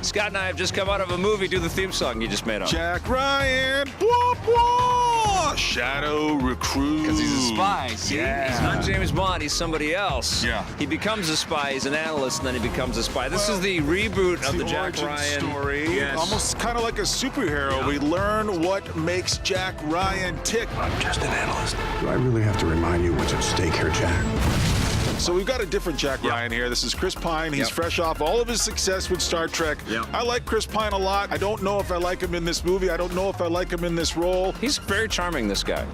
Scott and I have just come out of a movie. Do the theme song you just made up. Jack Ryan, blah, blah. Shadow Recruit. Because he's a spy. See? Yeah. He's not James Bond. He's somebody else. Yeah. He becomes a spy. He's an analyst, and then he becomes a spy. This is the reboot of the Jack origin Ryan story. Yes. Almost kind of like a superhero. Yeah. We learn what makes Jack Ryan tick. I'm just an analyst. Do I really have to remind you what's at stake here, Jack? So we've got a different Jack Ryan here. This is Chris Pine. He's fresh off all of his success with Star Trek. I like Chris Pine a lot. I don't know if I like him in this movie. I don't know if I like him in this role. He's very charming, this guy.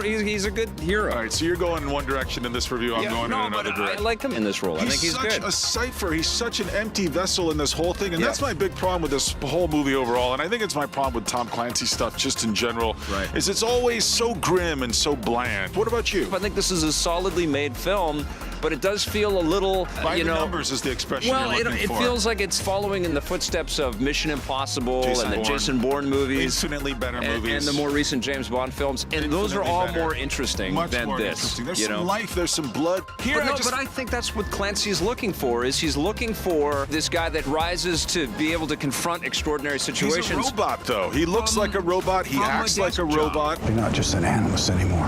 He's a good hero. All right, so you're going in one direction in this review. I'm going in another but direction. I like him in this role. I think he's such good. a cipher. He's such an empty vessel in this whole thing, and that's my big problem with this whole movie overall. And I think it's my problem with Tom Clancy stuff just in general. Right. Is it's always so grim and so bland. What about you? I think this is a solidly made film, but it does feel a little, By the numbers is the expression well, you're looking it for. feels like it's following in the footsteps of Mission Impossible and the Jason Bourne movies. Infinitely better movies. And the more recent James Bond films. And those are all more interesting Much than more this. interesting. There's you some know? life, there's some blood. Here, But I think that's what Clancy's looking for, is he's looking for this guy that rises to be able to confront extraordinary situations. He's a robot, though. He looks like a robot. He acts like a robot. You're not just an analyst anymore.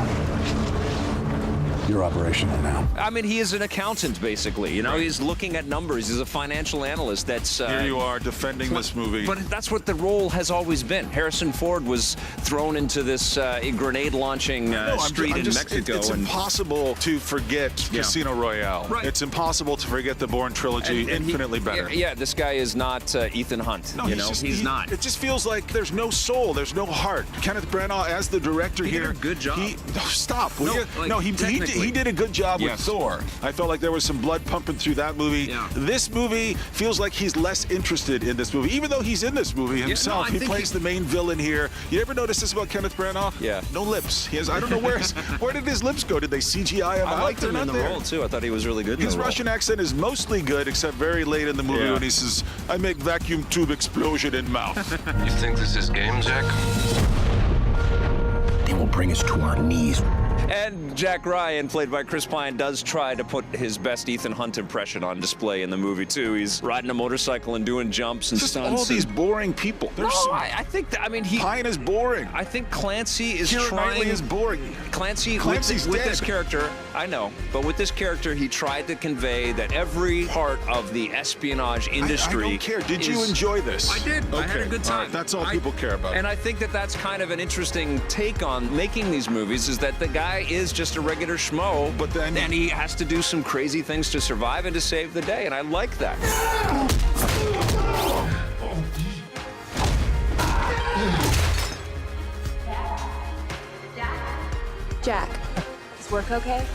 You're operational now. I mean, he is an accountant, basically. You know, he's looking at numbers. He's a financial analyst. That's Here you are defending this movie. But that's what the role has always been. Harrison Ford was thrown into this grenade launching street in Mexico. It's impossible to forget Casino Royale. Right. It's impossible to forget the Bourne trilogy. Infinitely better. Yeah, this guy is not Ethan Hunt. No, he's not. It just feels like there's no soul, there's no heart. Kenneth Branagh as the director He did here. a good job. Stop. Will No, you? technically. He did a good job with Thor. I felt like there was some blood pumping through that movie. Yeah. This movie feels like he's less interested in this movie, even though he's in this movie himself. I He think plays the main villain here. You ever notice this about Kenneth Branagh? Yeah. No lips. He has. I don't know where did his lips go? Did they CGI him out? I liked They're him in not the there. role, too. I thought he was really good in His the role. Russian accent is mostly good, except very late in the movie when he says, "I make vacuum tube explosion in mouth." You think this is game, Jack? They will bring us to our knees. And Jack Ryan, played by Chris Pine, does try to put his best Ethan Hunt impression on display in the movie, too. He's riding a motorcycle and doing jumps and Just stunts. all these boring people. No, I think that, Pine is boring. I think Clancy is Keira trying. Knightley is boring. Clancy's dead. this character, I know, but with this character, he tried to convey that every part of the espionage industry. I don't care. Did you enjoy this? I did. I had a good time. All right, that's all people care about. And I think that that's kind of an interesting take on making these movies, is that the guy is just a regular schmo, But then- and he has to do some crazy things to survive and to save the day, and I like that. Jack, is work okay?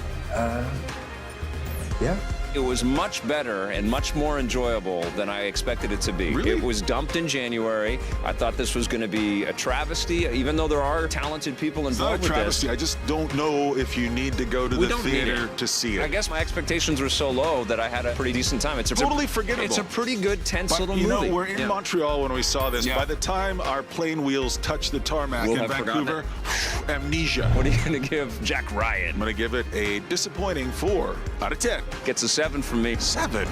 Yeah? It was much better and much more enjoyable than I expected it to be. Really? It was dumped in January. I thought this was going to be a travesty, even though there are talented people It's not a involved with this. travesty. I just don't know if you need to go to We the don't need theater it. to see it. I guess my expectations were so low that I had a pretty decent time. It's Totally forgettable. It's a pretty good, tense But, little you movie. know, we're in Montreal when we saw this. Yeah. By the time our plane wheels touch the tarmac We'll in have forgotten Vancouver, amnesia. What are you going to give Jack Ryan? I'm going to give it a disappointing 4 out of 10. Gets a 7 from me. 7.